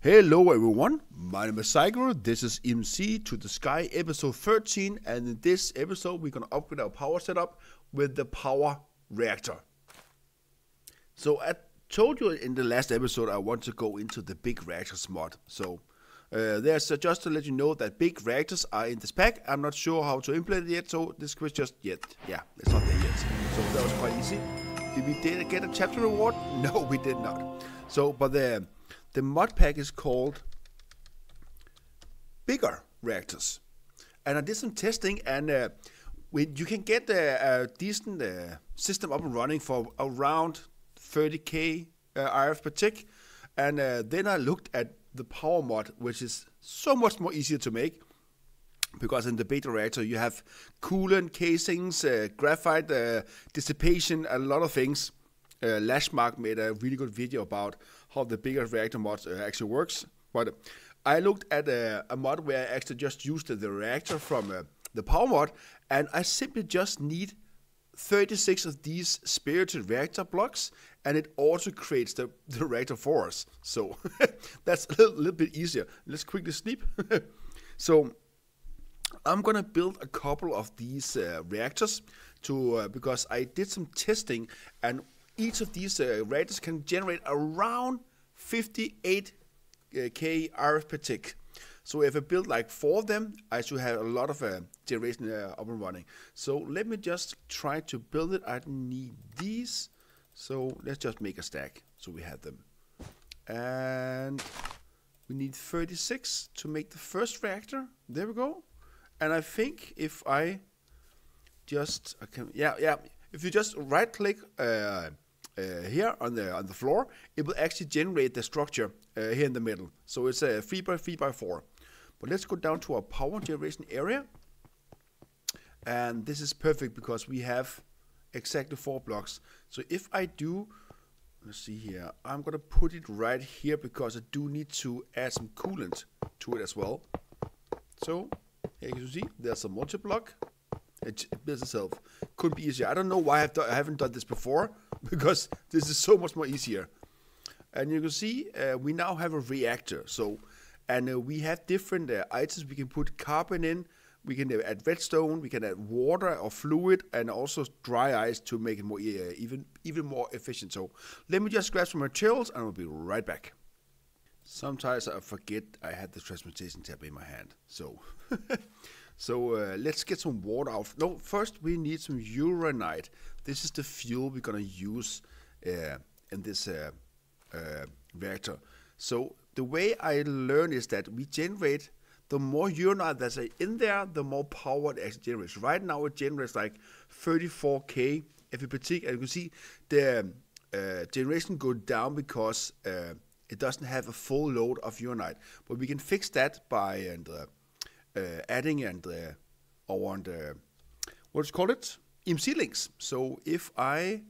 Hello everyone, my name is PsyCrow. This is EMC To The Sky episode 13, and in this episode we're going to upgrade our power setup with the Powah Reactor. So I told you in the last episode I want to go into the big reactors mod. So there's just to let you know that big reactors are in this pack. I'm not sure how to implement it yet, so this was just yet. Yeah, it's not there yet. So that was quite easy. Did we get a chapter reward? No, we did not. So, but the mod pack is called Bigger Reactors, and I did some testing, and you can get a decent system up and running for around 30k RF per tick, and then I looked at the Powah mod, which is so much more easier to make, because in the beta reactor you have coolant, casings, graphite, dissipation, a lot of things. Lashmark made a really good video about how the bigger reactor mod actually works. But I looked at a mod where I actually just used the reactor from the Powah mod, and I simply just need 36 of these spirited reactor blocks, and it also creates the reactor for us. So that's a little bit easier. Let's quickly sleep. So I'm gonna build a couple of these reactors to because I did some testing, and each of these reactors can generate around 58k RF per tick. So if I build like 4 of them, I should have a lot of generation up and running. So let me just try to build it. I need these. So let's just make a stack so we have them. And we need 36 to make the first reactor. There we go. And I think if I just, if you just right click here on the floor, it will actually generate the structure here in the middle. So it's a 3x3x4. But let's go down to our power generation area, and this is perfect because we have exactly 4 blocks. So if I do, let's see here, I'm gonna put it right here because I do need to add some coolant to it as well. So here you can see there's a multi-block. It builds itself. Could be easier. I don't know why I haven't done this before, because this is so much more easier. And you can see we now have a reactor. So, and we have different items. We can put carbon in. We can add redstone. We can add water or fluid, and also dry ice to make it more even more efficient. So let me just grab some materials, and I'll be right back. Sometimes I forget I had the transmutation tab in my hand. So. So let's get some water out. No, first we need some uranite. This is the fuel we're gonna use in this reactor. So the way I learned is that we generate, the more uranite that's in there, the more power it actually generates. Right now it generates like 34k every per tick, and you can see the generation go down because it doesn't have a full load of uranite. But we can fix that by adding what's called it, EMC links. So if I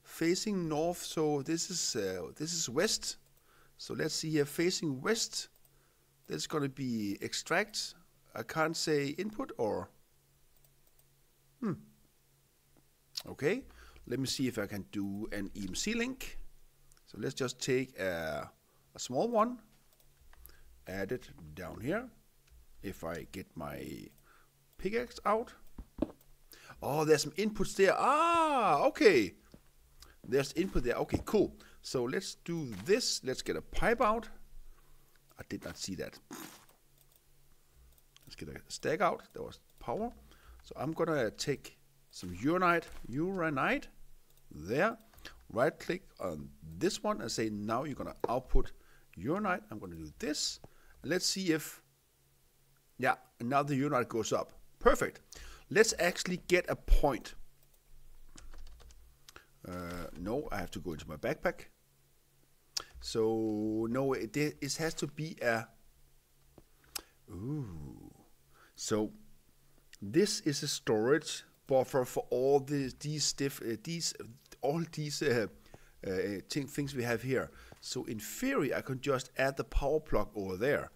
facing north, so this is west. So let's see here, facing west. That's gonna be extract. I can't say input or Okay, let me see if I can do an EMC link. So let's just take a small one, add it down here. If I get my pickaxe out. Oh, there's some inputs there. Ah, okay. There's input there. Okay, cool. So let's do this. Let's get a pipe out. I did not see that. Let's get a stack out. That was power. So I'm gonna take some uranite there. Right click on this one and say, now you're gonna output uranite. I'm gonna do this. Let's see if, yeah, and now the uranite goes up. Perfect. Let's actually get a point. No, I have to go into my backpack. So no, it has to be a. Ooh. So this is a storage buffer for all these things we have here. So in theory, I can just add the power plug over there.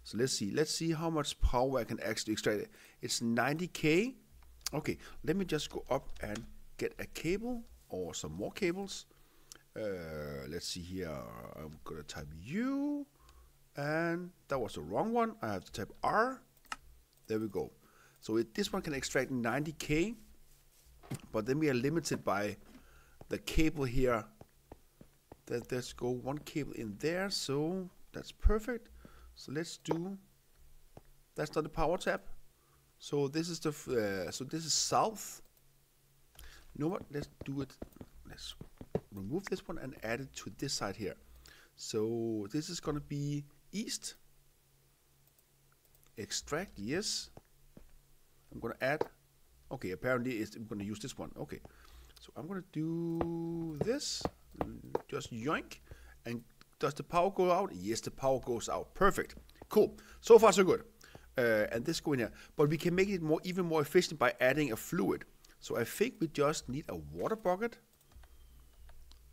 So let's see how much power I can actually extract. It's 90k. Okay, let me just go up and get a cable or some more cables. Let's see here. I'm gonna type U, and that was the wrong one. I have to type R. There we go. So this one can extract 90K, but then we are limited by the cable here. Let's go one cable in there, so that's perfect. So let's do, that's not the power tab. So this is the, so this is south. You know what, let's do it, let's remove this one and add it to this side here. So this is gonna be east. Extract, yes. I'm gonna add, okay, apparently I'm gonna use this one, okay. So I'm gonna do this, just yoink, and does the power go out? Yes, the power goes out, perfect, cool. So far so good. And this go in here, but we can make it even more efficient by adding a fluid. So I think we just need a water bucket.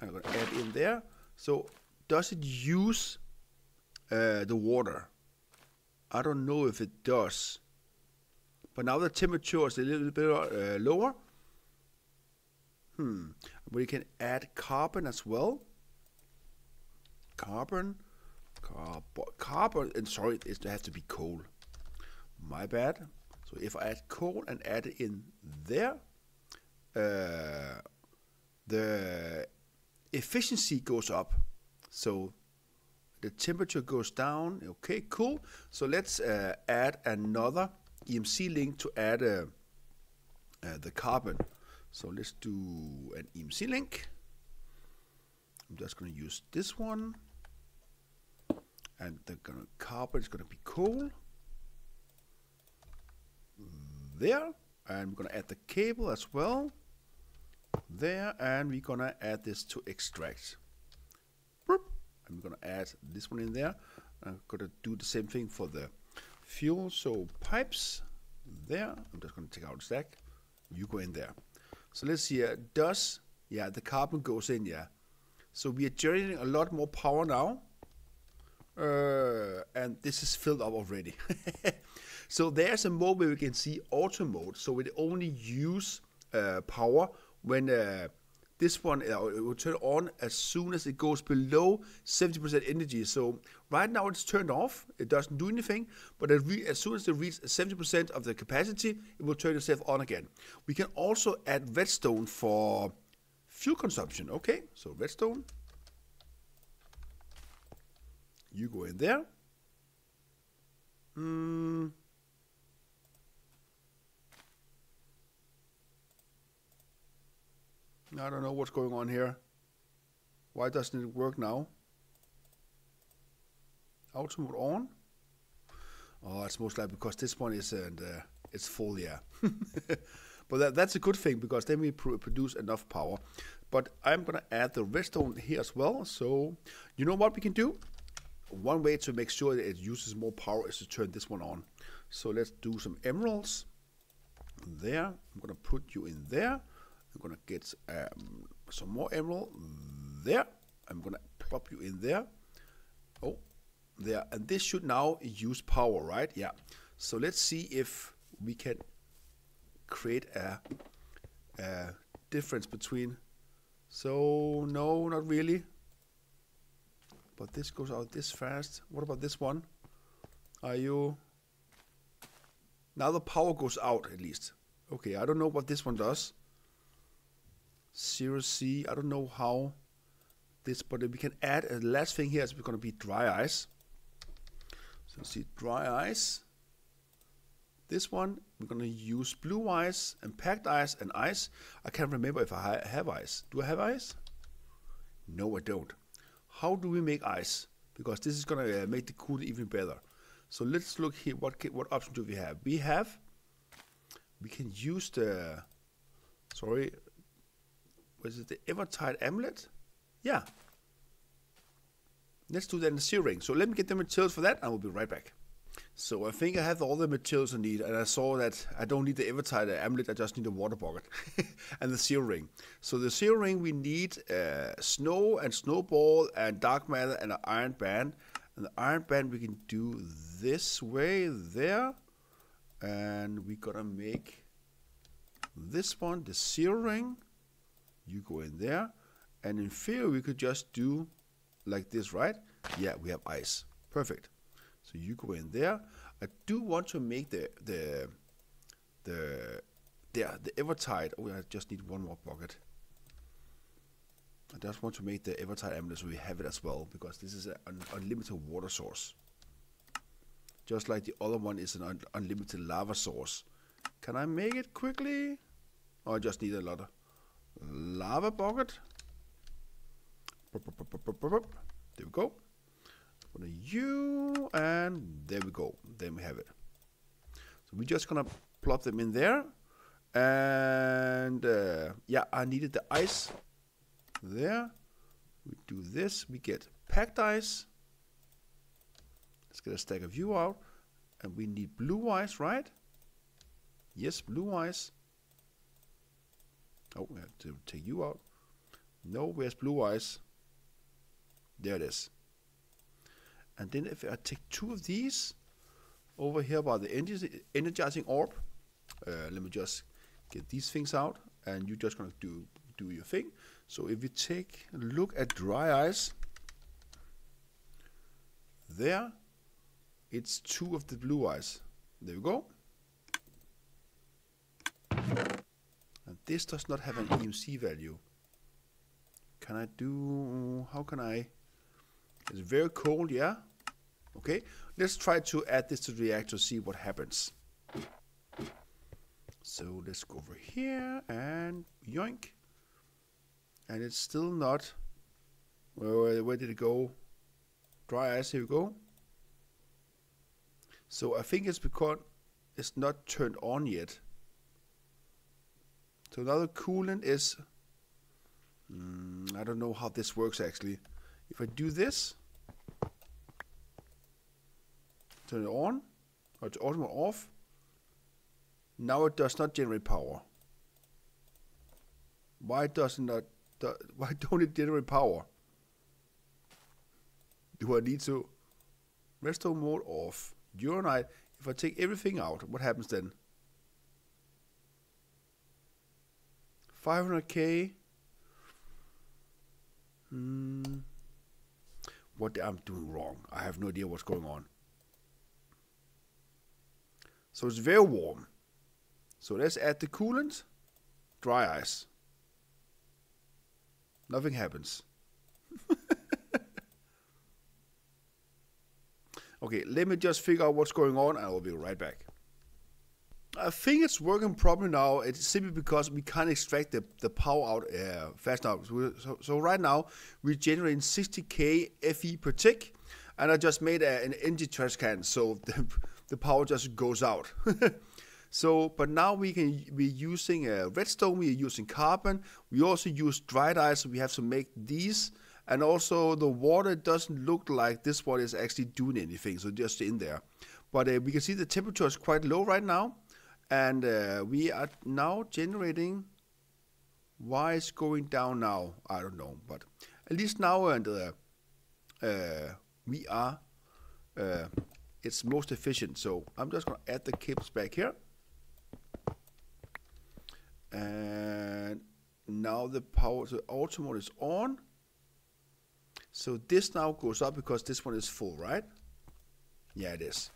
I'm gonna add in there. So does it use the water? I don't know if it does. But now the temperature is a little bit lower. But you can add carbon as well. Carbon, and sorry, it has to be coal. My bad. So if I add coal and add it in there, the efficiency goes up. So the temperature goes down. Okay, cool. So let's add another EMC link to add the carbon. So let's do an EMC link. I'm just going to use this one. And the carbon is going to be coal. There. And we're going to add the cable as well. There. And we're going to add this to extract. Boop. I'm going to add this one in there. I'm going to do the same thing for the fuel. So pipes there. I'm just going to take out the stack. You go in there. So let's see. Does, yeah, the carbon goes in, yeah. So we are generating a lot more power now. And this is filled up already. So there's a mode where we can see auto mode. So it only use power when this one it will turn on as soon as it goes below 70% energy. So right now it's turned off. It doesn't do anything. But as soon as it reaches 70% of the capacity, it will turn itself on again. We can also add redstone for fuel consumption. Okay, so redstone. You go in there. I don't know what's going on here. Why doesn't it work now? Auto mode on. Oh, it's most likely because this one is it's full, yeah. But that's a good thing because then we produce enough power. But I'm gonna add the redstone here as well. So you know what we can do? One way to make sure that it uses more power is to turn this one on. So let's do some emeralds. There, I'm gonna put you in there. I'm gonna get some more emerald there. I'm gonna plop you in there. Oh, there, and this should now use power, right? Yeah. So let's see if we can create a difference between. So no, not really. But this goes out this fast. What about this one? Are you? Now the power goes out at least. Okay, I don't know what this one does. 0C, I don't know how this, but we can add a last thing here is going to be dry ice. So see dry ice. This one, we're going to use blue ice and packed ice and ice. I can't remember if I have ice. Do I have ice? No, I don't. How do we make ice? Because this is going to make the cooling even better. So let's look here. What option do we have? We can use the, sorry, was it the Evertide amulet? Yeah. Let's do that in the seal ring. So let me get the materials for that and we'll be right back. So I think I have all the materials I need, and I saw that I don't need the Evertide amulet, I just need a water bucket and the seal ring. So the seal ring we need snow and snowball and dark matter and an iron band. And the iron band we can do this way there, and we're gonna make this one the seal ring. You go in there, and in theory we could just do like this, right? Yeah, we have ice. Perfect. So you go in there. I do want to make the Evertide. Oh, I just need one more bucket. I just want to make the Evertide amulet so we have it as well, because this is an unlimited water source. Just like the other one is an unlimited lava source. Can I make it quickly? Oh, I just need a lot of lava bucket. There we go. Go to you, and there we go. Then we have it. So we're just gonna plop them in there. And yeah, I needed the ice there. We do this, we get packed ice. Let's get a stack of you out. And we need blue ice, right? Yes, blue ice. Oh, we have to take you out. No, where's blue ice? There it is. And then if I take 2 of these over here by the energizing orb, let me just get these things out, and you're just gonna do your thing. So if we take a look at dry ice, there, it's 2 of the blue ice. There we go. And this does not have an EMC value. Can I do, how can I? It's very cold, yeah. Okay, let's try to add this to the reactor, see what happens. So let's go over here and yoink. And it's still not, where did it go? Dry ice, here we go. So I think it's because it's not turned on yet. So another coolant is, I don't know how this works actually. If I do this, turn it on, or it's auto off, now it does not generate power. Why doesn't that? Why don't it generate power? Do I need to restore mode off? Uranite. If I take everything out, what happens then? 500k. What I'm doing wrong? I have no idea what's going on. So it's very warm. So let's add the coolant. Dry ice. Nothing happens. Okay, let me just figure out what's going on and I'll be right back. I think it's working properly now. It's simply because we can't extract the power out fast enough. So right now we're generating 60k FE per tick, and I just made an energy trash can, so the power just goes out. So, but now we're using redstone, we're using carbon, we also use dried ice, so we have to make these, and also the water doesn't look like this one is actually doing anything, so just in there. But we can see the temperature is quite low right now, and we are now generating. Why is going down now? I don't know, but at least now and we are it's most efficient. So I'm just gonna add the cables back here. And now the power, the auto mode is on. So this now goes up because this one is full, right? Yeah, it is.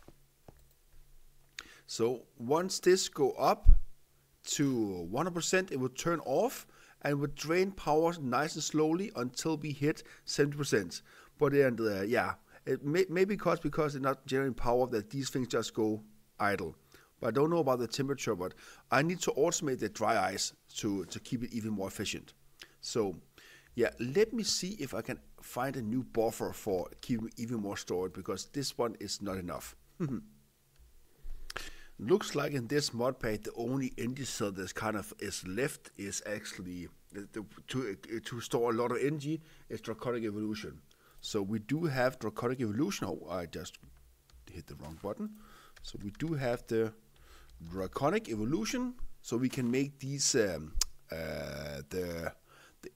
So once this go up to 100%, it will turn off and will drain power nice and slowly until we hit 70%. But then, yeah, it may because it's not generating power that these things just go idle. But I don't know about the temperature, but I need to automate the dry ice to keep it even more efficient. So, yeah, let me see if I can find a new buffer for keeping even more stored, because this one is not enough. Looks like in this mod pack, the only energy cell that's kind of is left is actually to store a lot of energy is Draconic Evolution. So we do have Draconic Evolution. Oh, I just hit the wrong button. So we do have the Draconic Evolution, so we can make these the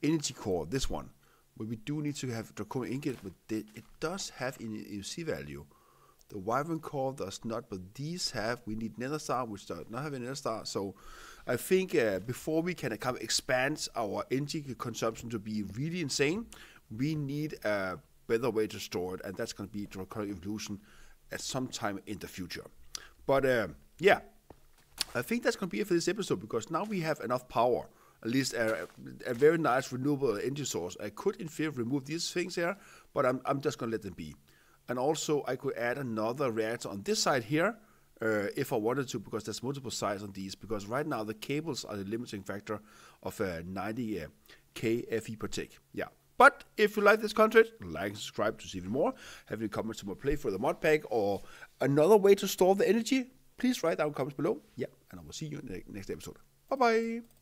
energy core, this one. But we do need to have Draconic Ingot, but it does have an EMC value. The Wyvern core does not, but these have. We need Nether Star, which does not have a Nether Star. So I think before we can kind of expand our energy consumption to be really insane, we need a better way to store it, and that's going to be Draconic Evolution. at some time in the future. But yeah, I think that's going to be it for this episode, because now we have enough power, at least a very nice renewable energy source. I could in theory remove these things here, but I'm just going to let them be. And also I could add another reactor on this side here, if I wanted to, because there's multiple sides on these, because right now the cables are the limiting factor of 90 kFE per tick. Yeah. But if you like this content, like and subscribe to see even more. Have any comments to more play for the mod pack or another way to store the energy, please write down comments below. Yeah, and I will see you in the next episode. Bye bye.